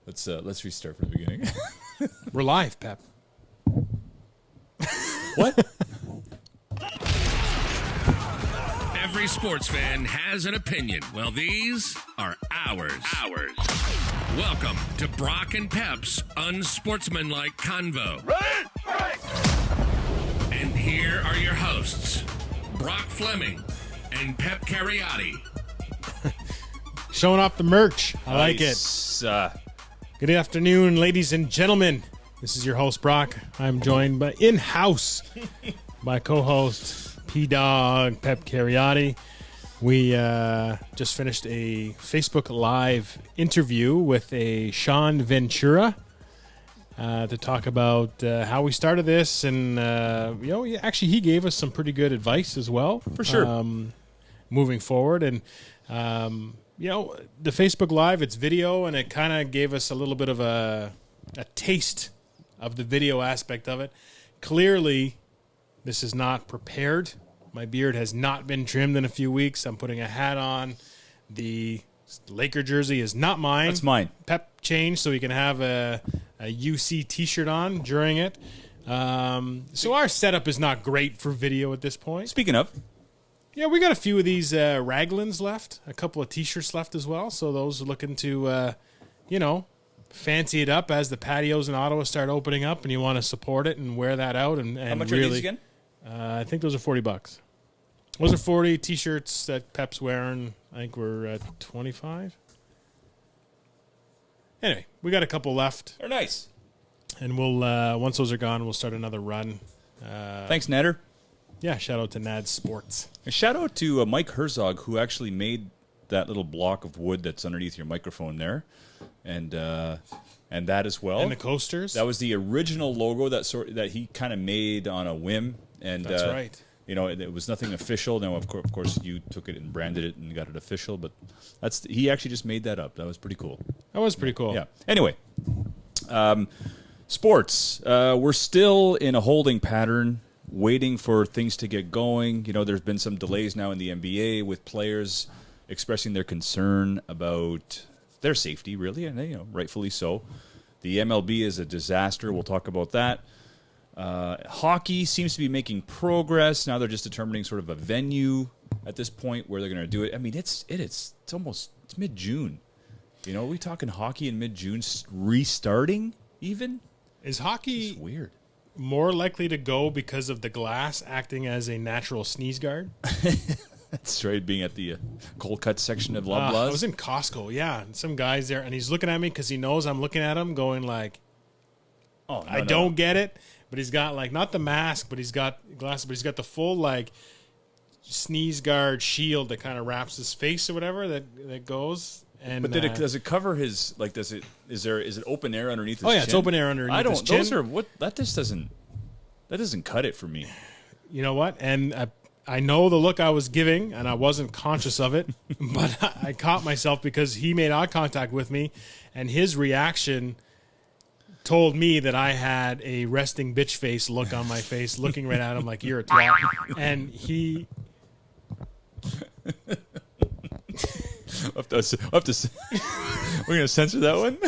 Let's restart from the beginning. We're live, Pep. What? Every sports fan has an opinion. Well, these are ours. Welcome to Brock and Pep's Unsportsmanlike Convo. Right. And here are your hosts, Brock Fleming and Pep Cariotti. Showing off the merch. I like it. Good afternoon, ladies and gentlemen. This is your host, Brock. I'm joined by in-house by co-host P-Dog, Pep Cariotti. We just finished a Facebook Live interview with a Sean Ventura to talk about how we started this. And, actually he gave us some pretty good advice as well. For sure. Moving forward. And, the Facebook Live, it's video, and it kind of gave us a little bit of a taste of the video aspect of it. Clearly, this is not prepared. My beard has not been trimmed in a few weeks. I'm putting a hat on. The Laker jersey is not mine. That's mine. Pep changed so he can have a UC t-shirt on during it. So our setup is not great for video at this point. Speaking of, yeah, we got a few of these Raglans left, a couple of T-shirts left as well. So those are looking to, fancy it up as the patios in Ottawa start opening up, and you want to support it and wear that out. And how much really, are these again? I think those are $40. Those are 40 T-shirts that Pep's wearing. I think we're at 25. Anyway, we got a couple left, They're nice. and we'll once those are gone, we'll start another run. Thanks, Nader. Yeah, shout out to Nad Sports. A shout out to Mike Herzog, who actually made that little block of wood that's underneath your microphone there, and that as well. And the coasters. That was the original logo that he kind of made on a whim. And That's right. It was nothing official. Now, of course, you took it and branded it and got it official. But he actually just made that up. That was pretty cool. That was pretty cool. Yeah. Anyway, sports. We're still in a holding pattern, waiting for things to get going. There's been some delays now in the NBA with players expressing their concern about their safety, really, and rightfully so. The MLB is a disaster. We'll talk about that. Hockey seems to be making progress. Now they're just determining sort of a venue at this point where they're going to do it. I mean, it's mid-June. Are we talking hockey in mid-June restarting even? Is hockey It's weird. more likely to go because of the glass acting as a natural sneeze guard? That's right, being at the cold cut section of I Loblaws. was in Costco, yeah. And some guy's there, and he's looking at me because he knows I'm looking at him going like, Oh, no, I don't get it. But he's got, like, not the mask, but he's got glasses, but he's got the full, like, sneeze guard shield that kind of wraps his face or whatever that goes. And But does it cover his, like, is it open air underneath his chin? Oh, yeah, it's open air underneath his chin. That doesn't cut it for me. You know what? And I know the look I was giving, and I wasn't conscious of it, but I caught myself because he made eye contact with me, and his reaction told me that I had a resting bitch face look on my face, looking right at him like, you're a twat. And he... We're going to censor that one?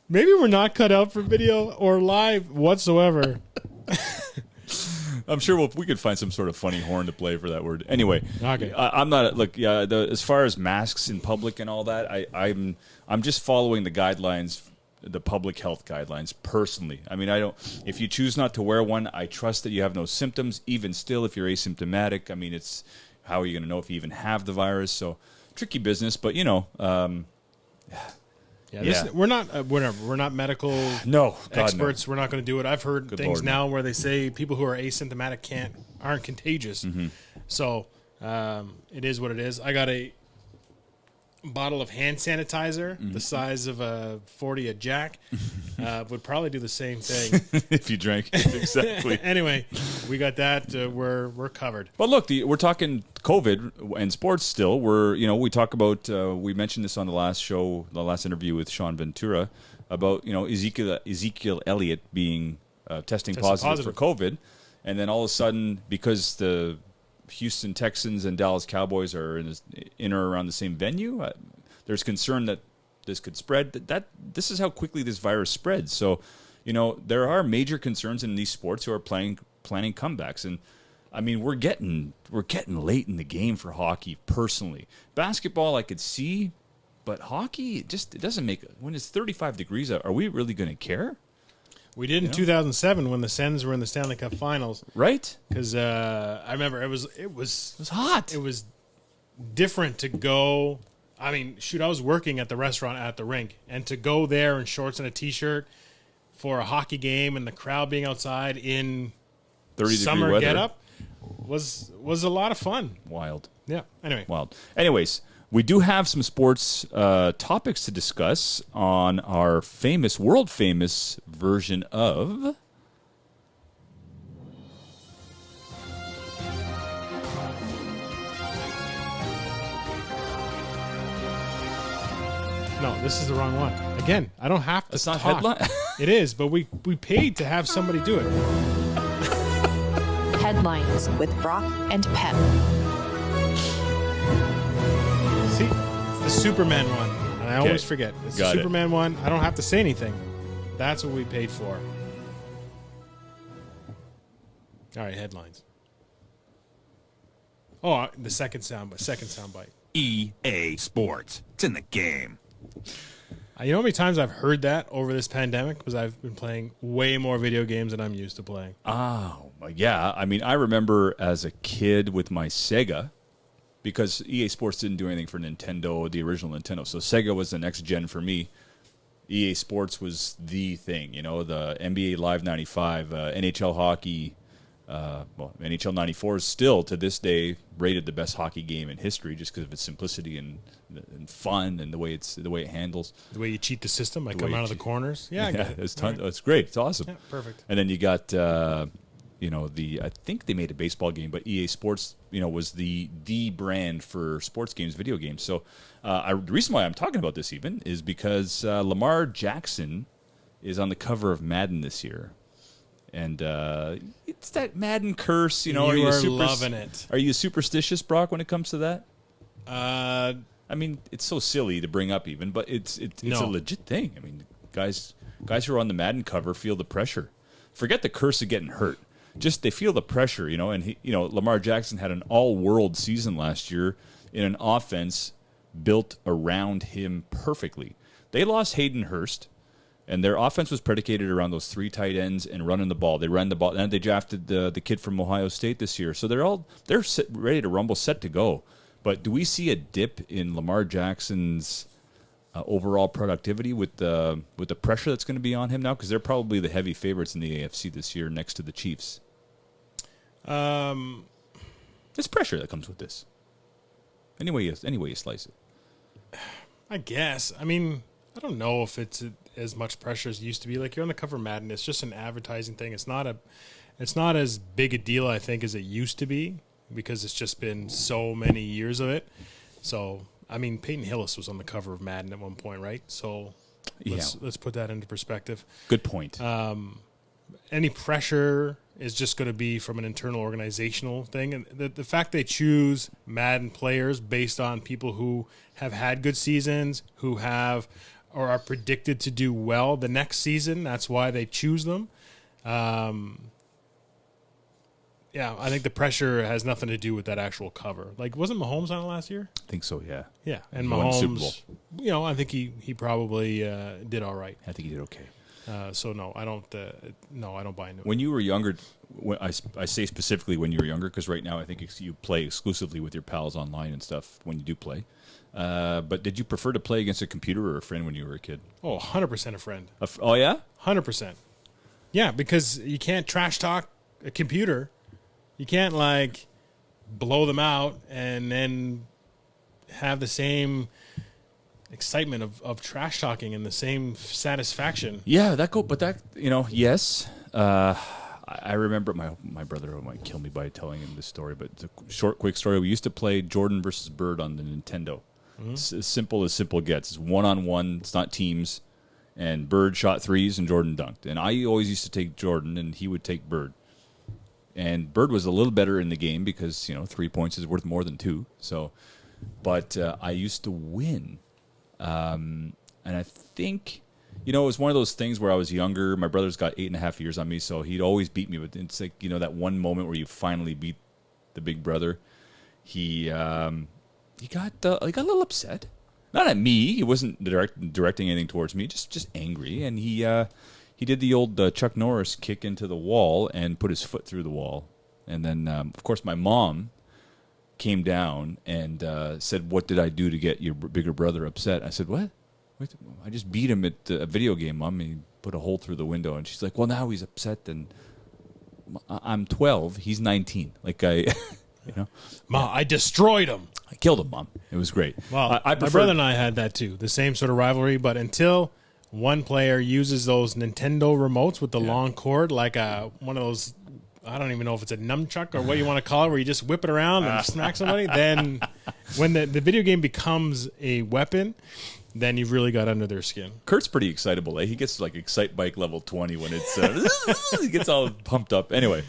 Maybe we're not cut out for video or live whatsoever. I'm sure we could find some sort of funny horn to play for that word. Anyway, Okay. I'm not as far as masks in public and all that. I'm just following the guidelines, the public health guidelines personally. I mean, if you choose not to wear one, I trust that you have no symptoms. Even still, if you're asymptomatic, I mean, how are you going to know if you even have the virus? So tricky business, but We're not whatever. We're not medical experts. No. We're not going to do it. I've heard Good things Lord, now where they say people who are asymptomatic aren't contagious. Mm-hmm. So it is what it is. I got a bottle of hand sanitizer the size of a 40 a Jack. Would probably do the same thing if you drank it. Exactly. Anyway, we got that. We're covered. But look, we're talking COVID and sports still. We talk about, we mentioned this on the last interview with Sean Ventura about, Ezekiel Elliott being testing positive for COVID. And then all of a sudden, because the Houston Texans and Dallas Cowboys are in or around the same venue, there's concern that this could spread. This is how quickly this virus spreads. So, there are major concerns in these sports who are planning comebacks. And I mean, we're getting late in the game for hockey. Personally, basketball I could see, but hockey it doesn't make. When it's 35 degrees out, are we really going to care? We did in 2007 when the Sens were in the Stanley Cup Finals, right? Because I remember it was hot. It was different to go. I mean, shoot, I was working at the restaurant at the rink, and to go there in shorts and a T-shirt for a hockey game and the crowd being outside in 30 summer weather. Get-up was a lot of fun. Wild. Yeah. Anyway. Wild. Anyways, we do have some sports topics to discuss on our world famous version of... No, this is the wrong one. Again, I don't have to It's not talk. headline. It is, but we paid to have somebody do it. Headlines with Brock and Pep. See, it's the Superman one, and I always forget. It's Got the it. Superman one. I don't have to say anything. That's what we paid for. All right, headlines. Oh, the second soundbite. EA Sports. It's in the game. You know how many times I've heard that over this pandemic? Because I've been playing way more video games than I'm used to playing. Oh, yeah. I mean, I remember as a kid with my Sega, because EA Sports didn't do anything for Nintendo, the original Nintendo. So Sega was the next gen for me. EA Sports was the thing, the NBA Live 95, NHL hockey. NHL 94 is still, to this day, rated the best hockey game in history just because of its simplicity and fun and the way it handles. The way you cheat the system, come out of the corners. Yeah, I get it. It's great. It's awesome. Yeah, perfect. And then you got, I think they made a baseball game, but EA Sports, was the brand for sports games, video games. So the reason why I'm talking about this even is because Lamar Jackson is on the cover of Madden this year. And it's that Madden curse, You are are loving it. Are you superstitious, Brock, when it comes to that? Uh, I mean, it's so silly to bring up even, but it's a No. legit thing. I mean, guys who are on the Madden cover feel the pressure. Forget the curse of getting hurt. Just they feel the pressure, and he, Lamar Jackson had an all-world season last year in an offense built around him perfectly. They lost Hayden Hurst. And their offense was predicated around those three tight ends and running the ball. They ran the ball, and they drafted the kid from Ohio State this year. So they're ready to rumble, set to go. But do we see a dip in Lamar Jackson's overall productivity with the pressure that's going to be on him now? Because they're probably the heavy favorites in the AFC this year, next to the Chiefs. There's pressure that comes with this. Any way you slice it. I guess. I mean, I don't know if it's as much pressure as it used to be. Like, you're on the cover of Madden. It's just an advertising thing. It's not as big a deal, I think, as it used to be because it's just been so many years of it. So, I mean, Peyton Hillis was on the cover of Madden at one point, right? So let's put that into perspective. Good point. Any pressure is just going to be from an internal organizational thing. And the fact they choose Madden players based on people who have had good seasons, who have or are predicted to do well the next season, that's why they choose them. I think the pressure has nothing to do with that actual cover. Like, wasn't Mahomes on it last year? I think so, yeah. Yeah, and He won the Super Mahomes, I think he probably did all right. I think he did okay. So no, I don't buy into it. When you were younger, I say specifically when you were younger, because right now I think you play exclusively with your pals online and stuff when you do play. But did you prefer to play against a computer or a friend when you were a kid? Oh, 100% a friend. Oh, yeah? 100%. Yeah, because you can't trash talk a computer. You can't, blow them out and then have the same excitement of trash talking and the same satisfaction. Yeah, yes. I remember my brother might kill me by telling him this story, but it's a quick story. We used to play Jordan versus Bird on the Nintendo. Mm-hmm. It's as simple gets. It's one-on-one. It's not teams. And Bird shot threes and Jordan dunked. And I always used to take Jordan and he would take Bird. And Bird was a little better in the game because, 3 points is worth more than two. So, but I used to win. And I think, it was one of those things where I was younger. My brother's got 8.5 years on me, so he'd always beat me. But it's like, that one moment where you finally beat the big brother. He got a little upset. Not at me. He wasn't directing anything towards me. Just angry. And he did the old Chuck Norris kick into the wall and put his foot through the wall. And then, of course, my mom came down and said, "What did I do to get your bigger brother upset?" I said, "What? I just beat him at a video game, Mom. He put a hole through the window." And she's like, "Well, now he's upset." And I'm 12. He's 19. Like Ma, I destroyed him. I killed him, Mom. It was great. Well, my brother and I had that too. The same sort of rivalry, but until one player uses those Nintendo remotes with the long cord, like one of those, I don't even know if it's a nunchuck or what you want to call it, where you just whip it around and smack somebody. Then when the video game becomes a weapon, then you've really got under their skin. Kurt's pretty excitable. He gets like Excite Bike level 20 when it's he gets all pumped up. Anyway,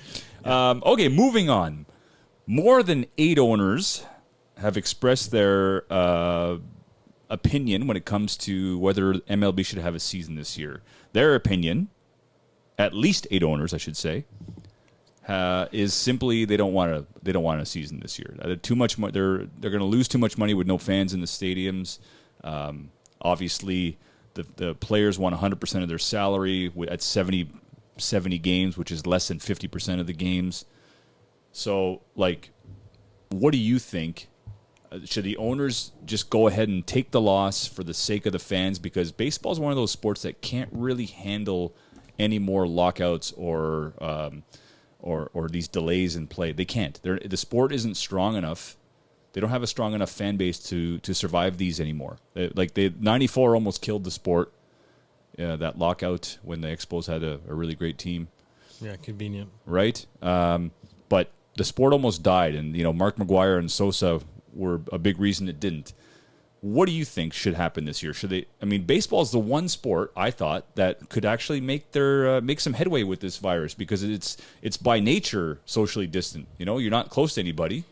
okay, moving on. More than 8 owners have expressed their opinion when it comes to whether MLB should have a season this year. Their opinion, at least 8 owners, I should say, is simply they don't want a season this year. Too much. They're going to lose too much money with no fans in the stadiums. Obviously, the players want 100% of their salary at 70 games, which is less than 50% of the games. So, what do you think? Should the owners just go ahead and take the loss for the sake of the fans? Because baseball is one of those sports that can't really handle any more lockouts or these delays in play. They can't. The sport isn't strong enough. They don't have a strong enough fan base to survive these anymore. 94 almost killed the sport. That lockout when the Expos had a really great team. Yeah, convenient. Right? But the sport almost died, and Mark McGwire and Sosa were a big reason it didn't. What do you think should happen this year? Should they? I mean, baseball is the one sport I thought that could actually make some headway with this virus because it's by nature socially distant. You're not close to anybody.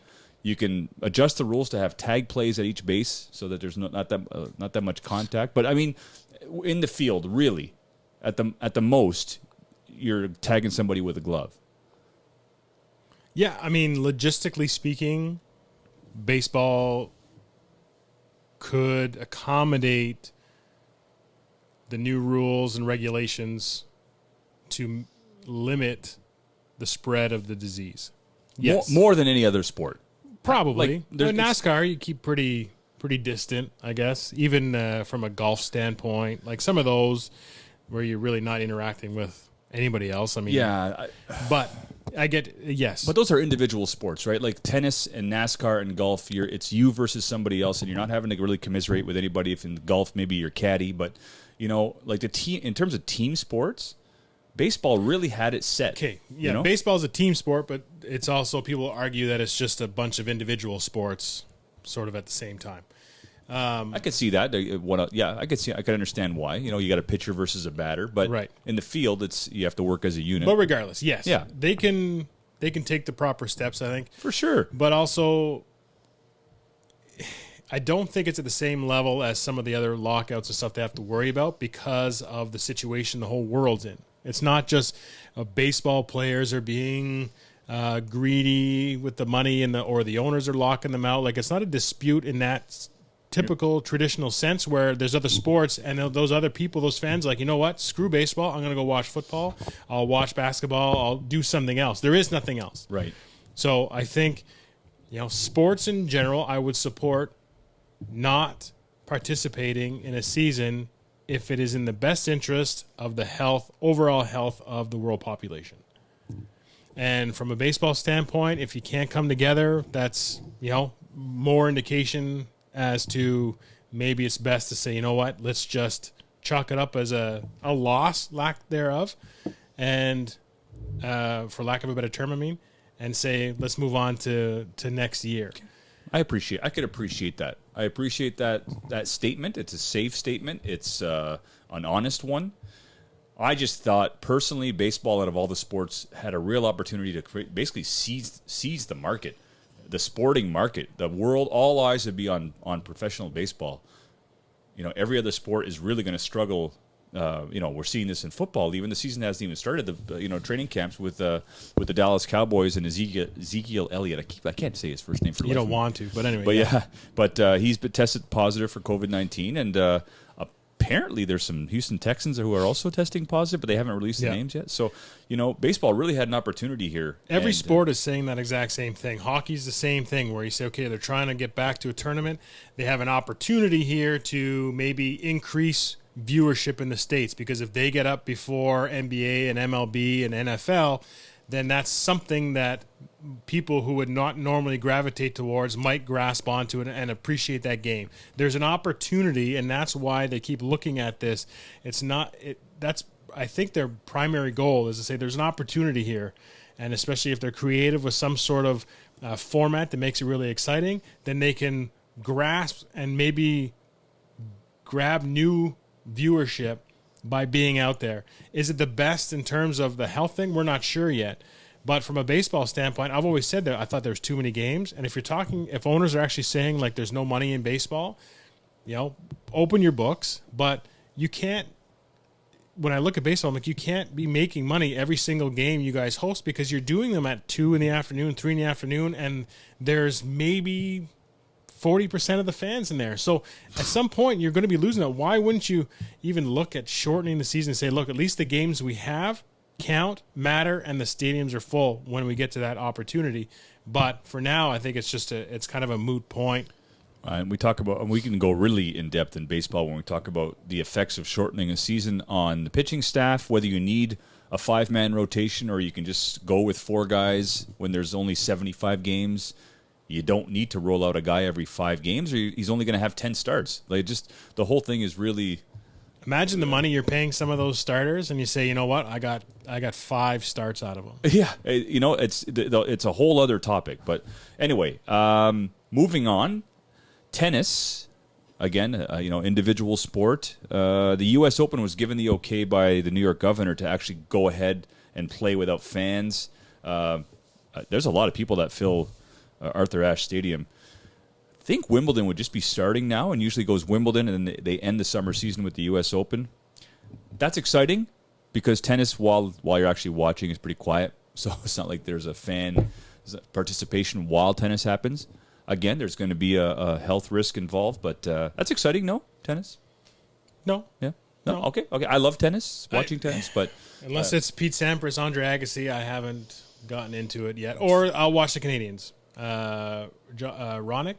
You can adjust the rules to have tag plays at each base so that there's not that much contact. But I mean, in the field, really, at the most, you're tagging somebody with a glove. Yeah, I mean, logistically speaking, baseball could accommodate the new rules and regulations to limit the spread of the disease. Yes. More than any other sport. Probably. NASCAR, you keep pretty distant, I guess, even from a golf standpoint. Like some of those where you're really not interacting with anybody else. I mean, yeah. But I get, yes. But those are individual sports, right? Like tennis and NASCAR and golf, it's you versus somebody else, and you're not having to really commiserate with anybody. If in golf, maybe you're caddy. But, like the team, in terms of team sports, baseball really had it set. Okay, yeah, baseball is a team sport, but it's also, people argue that it's just a bunch of individual sports sort of at the same time. I could see that. I could understand why. You got a pitcher versus a batter, but right. In the field, you have to work as a unit. But regardless, yes, yeah, they can take the proper steps, I think, for sure. But also, I don't think it's at the same level as some of the other lockouts and stuff they have to worry about because of the situation the whole world's in. It's not just baseball players are being greedy with the money or the owners are locking them out. Like, it's not a dispute in that typical traditional sense where there's other sports and those other people, those fans, like, you know what? Screw baseball. I'm going to go watch football. I'll watch basketball. I'll do something else. There is nothing else. Right. So I think, sports in general, I would support not participating in a season if it is in the best interest of the overall health of the world population. And from a baseball standpoint, if you can't come together, that's, more indication as to maybe it's best to say, you know what, let's just chalk it up as a loss, lack thereof, and for lack of a better term, and say, let's move on to next year. I could appreciate that. I appreciate that statement. It's a safe statement. It's an honest one. I just thought, personally, baseball out of all the sports had a real opportunity to basically seize the market, the sporting market. The world, all eyes would be on professional baseball. every other sport is really going to struggle. We're seeing this in football. Even the season hasn't even started. The training camps with the Dallas Cowboys and Ezekiel Elliott. I can't say his first name for you. Don't want to, but anyway. But he's been tested positive for COVID-19, and apparently there's some Houston Texans who are also testing positive, but they haven't released the names yet. So baseball really had an opportunity here. Every sport is saying that exact same thing. Hockey's the same thing, where you say, okay, they're trying to get back to a tournament. They have an opportunity here to maybe increase viewership in the States, because if they get up before NBA and MLB and NFL, then that's something that people who would not normally gravitate towards might grasp onto it and appreciate that game. There's an opportunity, and that's why they keep looking at this. I think their primary goal is to say there's an opportunity here, and especially if they're creative with some sort of format that makes it really exciting, then they can grasp and maybe grab new viewership by being out there. Is it the best in terms of the health thing? We're not sure yet. But from a baseball standpoint, I've always said that I thought there's too many games. And if owners are actually saying like there's no money in baseball, open your books. But you can't, when I look at baseball, I'm like, you can't be making money every single game you guys host, because you're doing them at 2 in the afternoon, 3 in the afternoon, and there's maybe 40% of the fans in there. So at some point, you're going to be losing it. Why wouldn't you even look at shortening the season and say, look, at least the games we have count, matter, and the stadiums are full when we get to that opportunity. But for now, I think it's kind of a moot point. And we can go really in depth in baseball when we talk about the effects of shortening a season on the pitching staff, whether you need a 5-man rotation or you can just go with 4 guys when there's only 75 games. You don't need to roll out a guy every 5 games, or he's only going to have 10 starts. The whole thing is really. Imagine the money you're paying some of those starters, and you say, you know what, I got 5 starts out of them. Yeah, it's a whole other topic. But anyway, moving on, tennis. Again, individual sport. The U.S. Open was given the okay by the New York governor to actually go ahead and play without fans. There's a lot of people that fill Arthur Ashe Stadium. I think Wimbledon would just be starting now, and usually goes Wimbledon, and then they end the summer season with the U.S. Open. That's exciting because tennis, while you're actually watching, is pretty quiet. So it's not like there's a fan participation while tennis happens. Again, there's going to be a health risk involved, but that's exciting. No tennis. No. Yeah. No. Okay. I love tennis, watching tennis, but unless it's Pete Sampras, Andre Agassi, I haven't gotten into it yet. Or I'll watch the Canadians. Ronick?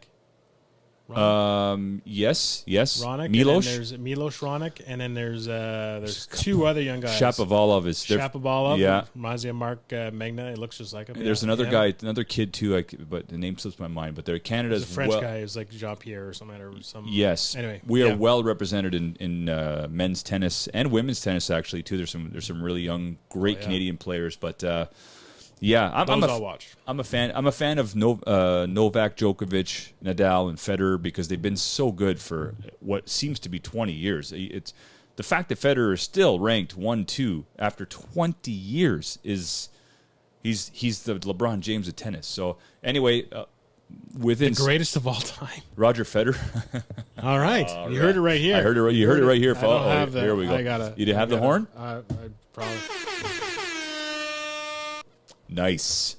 Yes. Ronick. Milos. There's Milos Ronick, and then there's 2 other young guys. Shapovalov is Shapovalov. Yeah. Reminds me of Mark Magna. It looks just like him. There's another guy, another kid too, but the name slips my mind. But they're Canada's a French guy who's like Jean-Pierre or something. Yes. Anyway, we are well represented in men's tennis and women's tennis actually too. There's some really young, great Canadian players, but. I'll watch. I'm a fan of Novak Djokovic, Nadal, and Federer because they've been so good for what seems to be 20 years. It's the fact that Federer is still ranked 1-2 after 20 years is he's the LeBron James of tennis. So anyway, within the greatest of all time, Roger Federer. All right, you heard it right here. You heard it right here. Here we go. You didn't have the horn? I probably. Nice.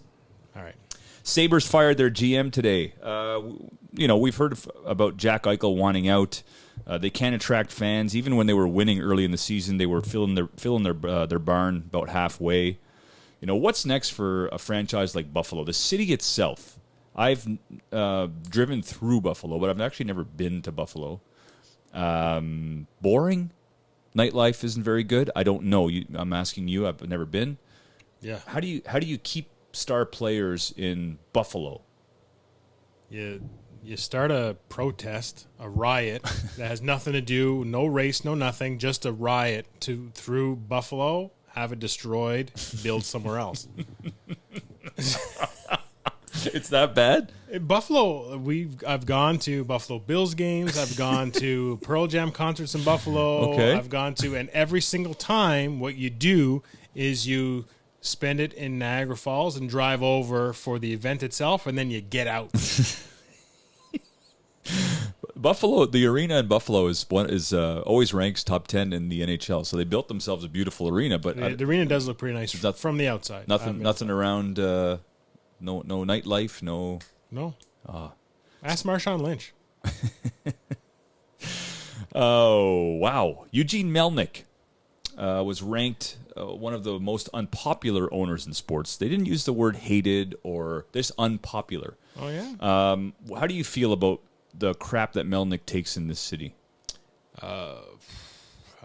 All right. Sabres fired their GM today. We've heard about Jack Eichel wanting out. They can't attract fans. Even when they were winning early in the season, they were filling their barn about halfway. What's next for a franchise like Buffalo? The city itself. I've driven through Buffalo, but I've actually never been to Buffalo. Boring. Nightlife isn't very good. I don't know. I'm asking you. I've never been. Yeah. How do you keep star players in Buffalo? You start a protest, a riot that has nothing to do, no race, no nothing, just a riot through Buffalo, have it destroyed, build somewhere else. It's that bad? Buffalo, I've gone to Buffalo Bills games. I've gone to Pearl Jam concerts in Buffalo. Okay. I've gone to, and every single time what you do is you spend it in Niagara Falls and drive over for the event itself, and then you get out. Buffalo, the arena in Buffalo is always ranks top 10 in the NHL. So they built themselves a beautiful arena, but The arena does look pretty nice from the outside. nothing around. No nightlife. No. Ask Marshawn Lynch. Oh wow! Eugene Melnick was ranked one of the most unpopular owners in sports. They didn't use the word hated or this unpopular. Oh yeah. How do you feel about the crap that Melnick takes in this city? I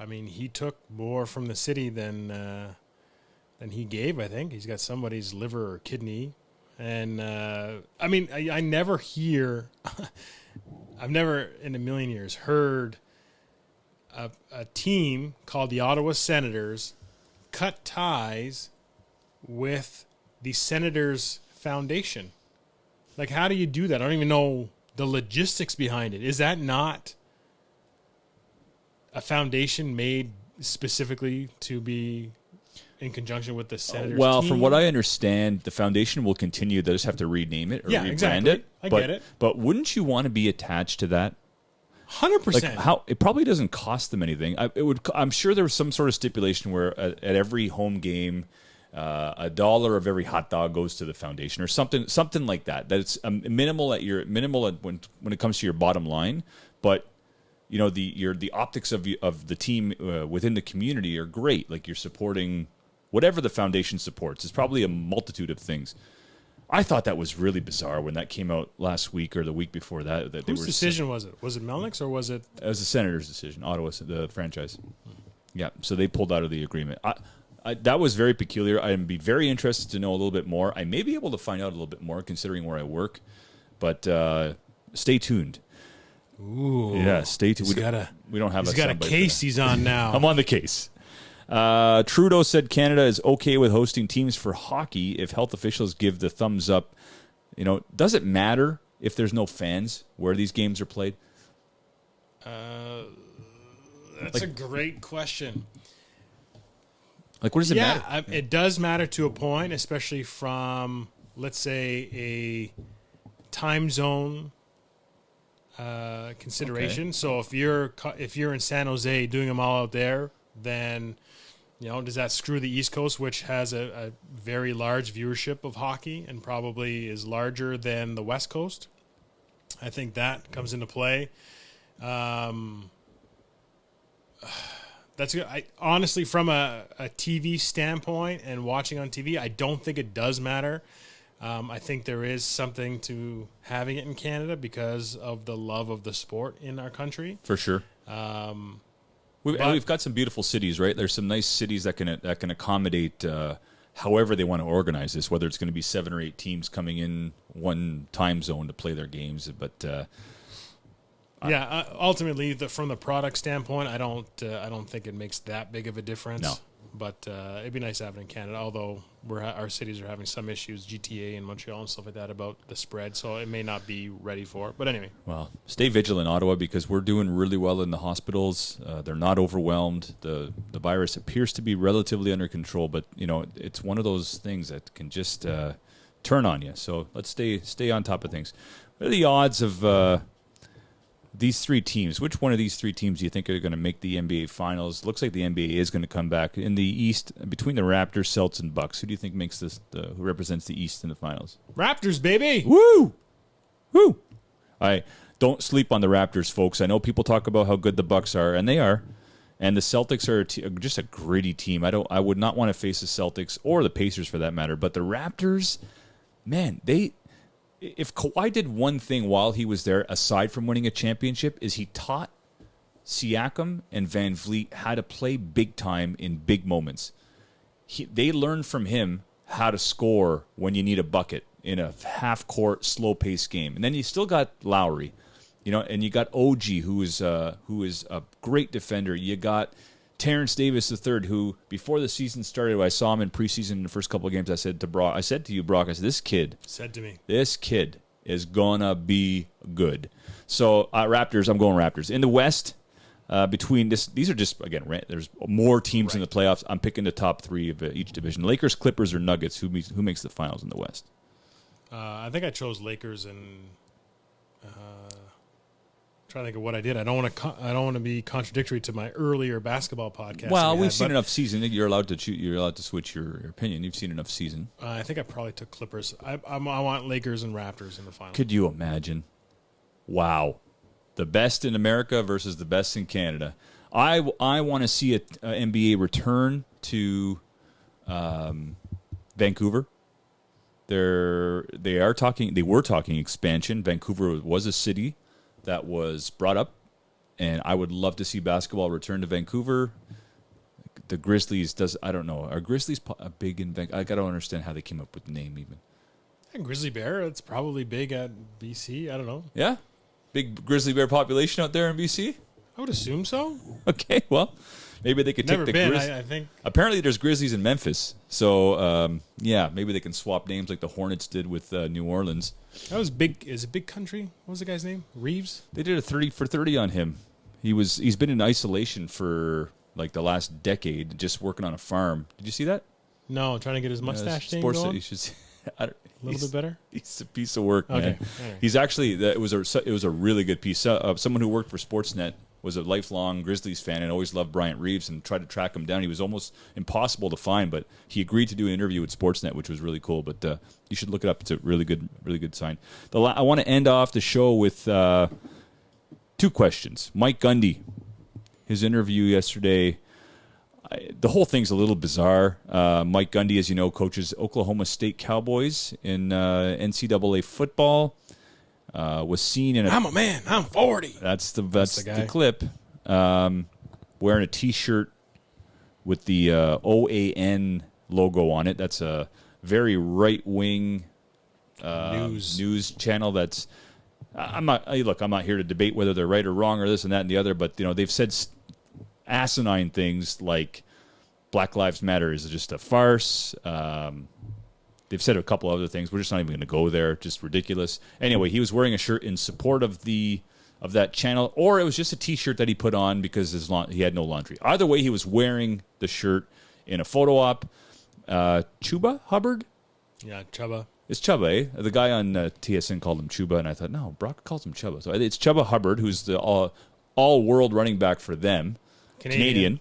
mean, he took more from the city than he gave. I think he's got somebody's liver or kidney, and I mean, I never hear. I've never in a million years heard a team called the Ottawa Senators cut ties with the Senators Foundation. Like, how do you do that? I don't even know the logistics behind it. Is that not a foundation made specifically to be in conjunction with the Senators Well, team? from what I understand, the foundation will continue. They'll just have to rename it or rebrand exactly. it. I get it. But wouldn't you want to be attached to that? 100%. Like how it probably doesn't cost them anything. I'm sure there was some sort of stipulation where at every home game, $1 of every hot dog goes to the foundation or something like that. That it's minimal when it comes to your bottom line, but you know the optics of the team within the community are great. Like you're supporting whatever the foundation supports. It's probably a multitude of things. I thought that was really bizarre when that came out last week or the week before that. Whose decision was it? Was it Melnick's or was it? It was the Senators' decision. Ottawa, the franchise. Yeah, so they pulled out of the agreement. That was very peculiar. I'd be very interested to know a little bit more. I may be able to find out a little bit more considering where I work, but stay tuned. Ooh, yeah, stay tuned. We don't have. He's got a case he's on now. I'm on the case. Trudeau said Canada is okay with hosting teams for hockey if health officials give the thumbs up. You know, does it matter if there's no fans where these games are played? That's a great question. Like, what does it matter? It does matter to a point, especially from, let's say, a time zone consideration. Okay. So if you're in San Jose doing them all out there, then does that screw the East Coast, which has a very large viewership of hockey and probably is larger than the West Coast? I think that comes into play. That's good. Honestly, from a TV standpoint and watching on TV, I don't think it does matter. I think there is something to having it in Canada because of the love of the sport in our country. For sure. We've got some beautiful cities, right? There's some nice cities that can accommodate however they want to organize this, whether it's going to be 7 or 8 teams coming in one time zone to play their games. But ultimately, from the product standpoint, I don't think it makes that big of a difference. No. But it'd be nice to have it in Canada, although our cities are having some issues, GTA and Montreal and stuff like that, about the spread, so it may not be ready for it. But anyway. Well, stay vigilant, Ottawa, because we're doing really well in the hospitals. They're not overwhelmed. The virus appears to be relatively under control, but it's one of those things that can just turn on you. So let's stay on top of things. What are the odds of these 3 teams? Which one of these 3 teams do you think are going to make the NBA Finals? Looks like the NBA is going to come back. In the East, between the Raptors, Celtics, and Bucks, who do you think makes this? Who represents the East in the Finals? Raptors, baby! Woo! Woo! Don't sleep on the Raptors, folks. I know people talk about how good the Bucks are, and they are. And the Celtics are just a gritty team. I would not want to face the Celtics or the Pacers for that matter. But the Raptors, man, if Kawhi did one thing while he was there, aside from winning a championship, is he taught Siakam and Van Vliet how to play big time in big moments. They learned from him how to score when you need a bucket in a half-court, slow-paced game. And then you still got Lowry, and you got OG, who is a great defender. You got Terrence Davis III, who before the season started, I saw him in preseason in the first couple of games. I said to you, Brock, this kid is gonna be good. So Raptors, I'm going Raptors. In the West, these are just, again, there's more teams in the playoffs. I'm picking the top 3 of each division. Lakers, Clippers, or Nuggets. Who makes the finals in the West? I think I chose Lakers and trying to think of what I did. I don't want to be contradictory to my earlier basketball podcast. Well, we've seen enough season. You're allowed to You're allowed to switch your opinion. You've seen enough season. I think I probably took Clippers. I want Lakers and Raptors in the final. Could you imagine? Wow, the best in America versus the best in Canada. I want to see an NBA return to Vancouver. They were talking expansion. Vancouver was a city that was brought up, and I would love to see basketball return to Vancouver. The Grizzlies I don't know. Are Grizzlies big in Vancouver? I don't understand how they came up with the name even. And Grizzly Bear, it's probably big at BC. I don't know. Yeah? Big Grizzly Bear population out there in BC? I would assume so. Okay, well, maybe they could Never take the been, Grizzlies. I think. Apparently there's Grizzlies in Memphis. So, yeah, maybe they can swap names like the Hornets did with New Orleans. That was big. Is it Big Country? What was the guy's name? Reeves? They did a 30 for 30 on him. He's been in isolation for like the last decade, just working on a farm. Did you see that? No, trying to get his mustache thing Sports going. You should see, A little bit better. He's a piece of work, man. Okay. All right. He's actually it was a really good piece. Someone who worked for Sportsnet was a lifelong Grizzlies fan and always loved Bryant Reeves and tried to track him down. He was almost impossible to find, but he agreed to do an interview with Sportsnet, which was really cool. But you should look it up. It's a really good sign. I want to end off the show with 2 questions. Mike Gundy, his interview yesterday. The whole thing's a little bizarre. Mike Gundy, as you know, coaches Oklahoma State Cowboys in NCAA football. Was seen in I'm a man. I'm 40. That's the guy. clip. Wearing a T-shirt with the OAN logo on it. That's a very right-wing news channel. That's I'm not here to debate whether they're right or wrong or this and that and the other. But they've said asinine things like Black Lives Matter is just a farce. They've said a couple other things. We're just not even going to go there. Just ridiculous. Anyway, he was wearing a shirt in support of that channel, or it was just a T-shirt that he put on because he had no laundry. Either way, he was wearing the shirt in a photo op. Chuba Hubbard? Yeah, Chubba. It's Chubba, eh? The guy on TSN called him Chuba, and I thought, no, Brock calls him Chubba. So it's Chubba Hubbard, who's the all-world running back for them. Canadian.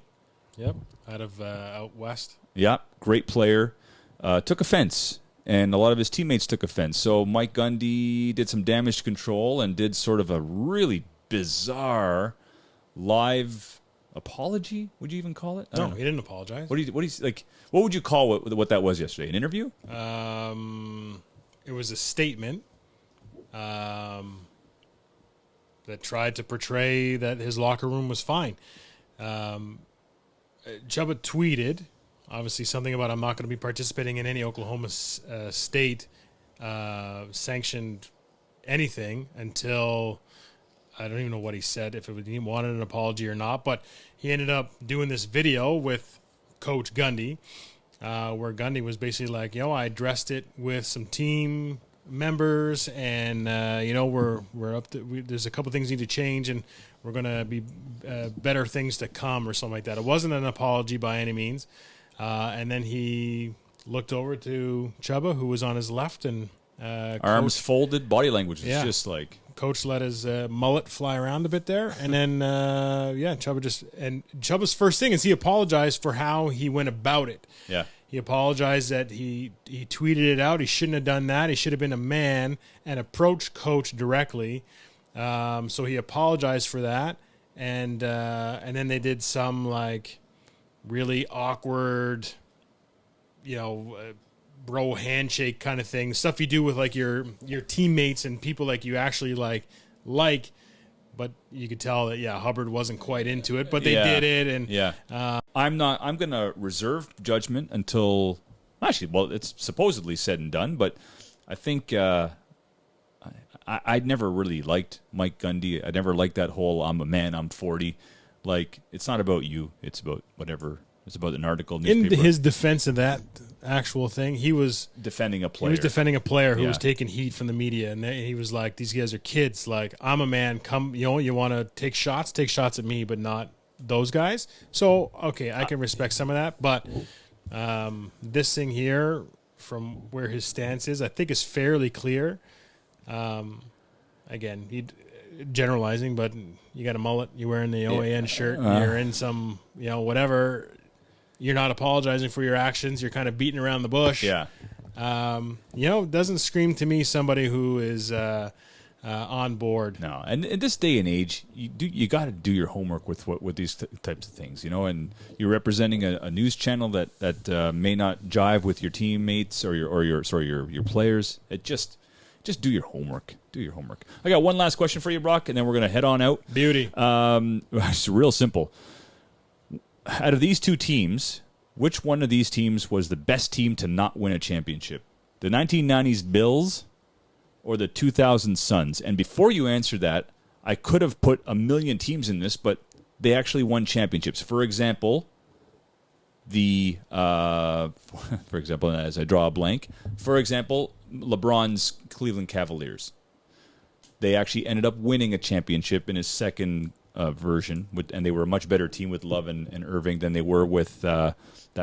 Yep, out west. Yeah, great player. Took offense, and a lot of his teammates took offense. So Mike Gundy did some damage control and did sort of a really bizarre live apology. Would you even call it? No, he didn't apologize. What would you call what that was yesterday? An interview? It was a statement that tried to portray that his locker room was fine. Chubba tweeted, obviously, something about I'm not going to be participating in any Oklahoma State sanctioned anything until I don't even know what he said, if he wanted an apology or not. But he ended up doing this video with Coach Gundy, where Gundy was basically like, I addressed it with some team members, and we're up to. There's a couple things need to change, and we're going to be better things to come, or something like that. It wasn't an apology by any means. And then he looked over to Chubba, who was on his left, and arms folded, body language was just like. Coach let his mullet fly around a bit there, and then Chubba's first thing is he apologized for how he went about it. Yeah, he apologized that he tweeted it out. He shouldn't have done that. He should have been a man and approached Coach directly. So he apologized for that, and then they did some like really awkward, bro handshake kind of thing, stuff you do with like your teammates and people like you actually like, but you could tell that Hubbard wasn't quite into it, but they did it, and I'm gonna reserve judgment until it's supposedly said and done, but I think I'd never really liked Mike Gundy. I never liked that whole I'm a man, I'm 40. Like, it's not about you. It's about whatever. It's about an article. In his defense of that actual thing, he was defending a player. He was defending a player who was taking heat from the media, and he was like, "These guys are kids. Like, I'm a man. Come, you want to take shots at me, but not those guys." So, okay, I can respect some of that, but this thing here, from where his stance is, I think is fairly clear. Again, generalizing, but you got a mullet, you're wearing the OAN shirt, you're in some, whatever. You're not apologizing for your actions. You're kind of beating around the bush. Yeah. Doesn't scream to me somebody who is on board. No, and in this day and age, you got to do your homework with these types of things, and you're representing a news channel that may not jive with your teammates or your players. It just do your homework. Do your homework. I got one last question for you, Brock, and then we're gonna head on out. Beauty. It's real simple. Out of these two teams, which one of these teams was the best team to not win a championship? The 1990s Bills or the 2000 Suns? And before you answer that, I could have put a million teams in this, but they actually won championships. For example, as I draw a blank, LeBron's Cleveland Cavaliers. They actually ended up winning a championship in his second version, and they were a much better team with Love and Irving than they were with that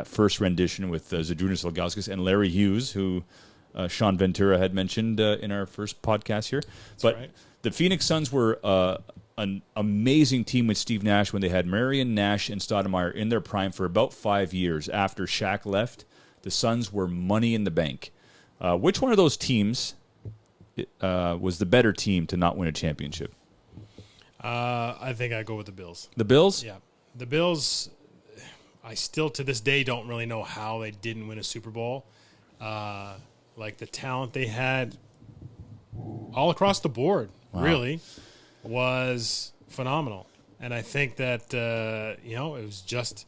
first rendition with Zydrunas Ilgauskas and Larry Hughes, who Sean Ventura had mentioned in our first podcast here. But the Phoenix Suns were an amazing team with Steve Nash when they had Marion, Nash, and Stoudemire in their prime for about 5 years. After Shaq left, the Suns were money in the bank. Which one of those teams was the better team to not win a championship? I think I go with the Bills. The Bills? Yeah. The Bills, I still to this day don't really know how they didn't win a Super Bowl. Like the talent they had all across the board, really, was phenomenal. And I think that, it was just...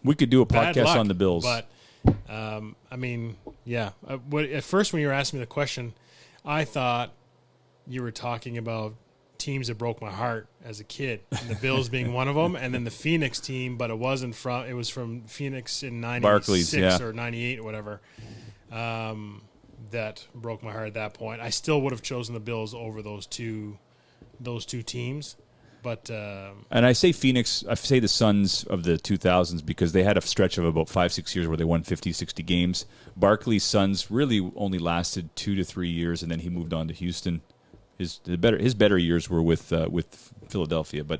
We could do a podcast on the Bills. But, at first when you were asking me the question, I thought you were talking about teams that broke my heart as a kid, and the Bills being one of them, and then the Phoenix team, but it was from Phoenix in 96 or 98 or whatever, that broke my heart at that point. I still would have chosen the Bills over those two teams. But and I say Phoenix, I say the Suns of the 2000s because they had a stretch of about 5-6 years where they won 50, 60 games. Barkley's Suns really only lasted 2 to 3 years, and then he moved on to Houston. His better years were with Philadelphia, but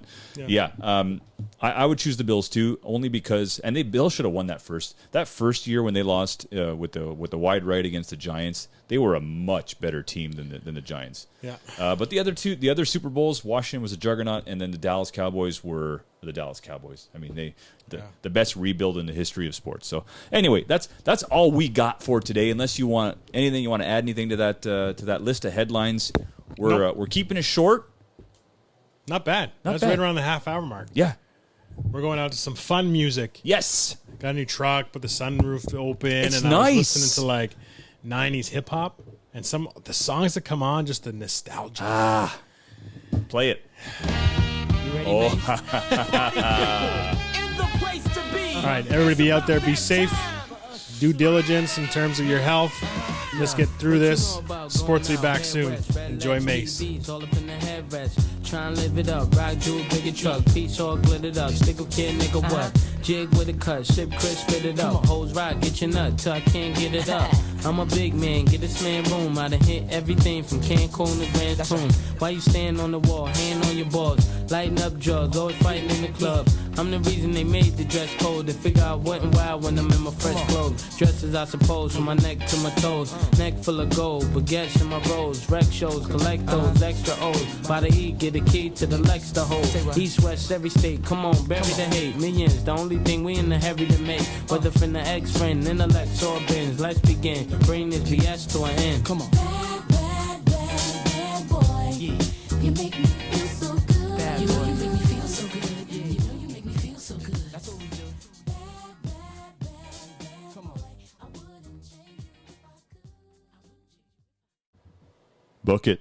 I would choose the Bills too, only because the Bills should have won that first year when they lost with the wide right against the Giants. They were a much better team than the Giants. Yeah. But the other Super Bowls, Washington was a juggernaut, and then the Dallas Cowboys were the Dallas Cowboys. I mean, the best rebuild in the history of sports. So anyway, that's all we got for today. Unless you want anything, you want to add anything to that list of headlines. We're keeping it short. Not bad. That's right around the half-hour mark. Yeah. We're going out to some fun music. Yes. Got a new truck, put the sunroof open. It's and nice. I was listening to like 90s hip-hop. And the songs that come on, just the nostalgia. Play it. You ready, mate? All right, everybody be out there. Be safe. Due diligence in terms of your health. Let's get through this. Sports will be back soon. Enjoy Mace. Try and live it up, rock jewel, bigger truck, piece all glittered up, stick a kid, nigga what? Jig with a cut, sip crisp, spit it up, hoes rock, get your nut, till I can't get it up. I'm a big man, get this man room, I done hit everything from Cancun to Grand Tune. Why you stand on the wall, hand on your balls, lighting up drugs, always fighting in the club. I'm the reason they made the dress code, to figure out what and why when I'm in my fresh clothes. Dresses I suppose, from my neck to my toes, neck full of gold, baguettes in my rolls, rec shows, collect those extra O's. By the E, get a key to the Lex to hold. East, west, every state, come on, bury the hate. Millions, the only thing we in the hurry to make. Whether from the ex-friend, intellect, or bins, let's begin. Bring this BS to an end. Come on. Bad, bad, bad, bad boy. Yeah. You make me feel so good. Bad you know you make me feel so good. Yeah. You know you make me feel so good. That's what we do. Bad, bad, bad, bad Come on. Boy. I wouldn't change you if I could. Book it.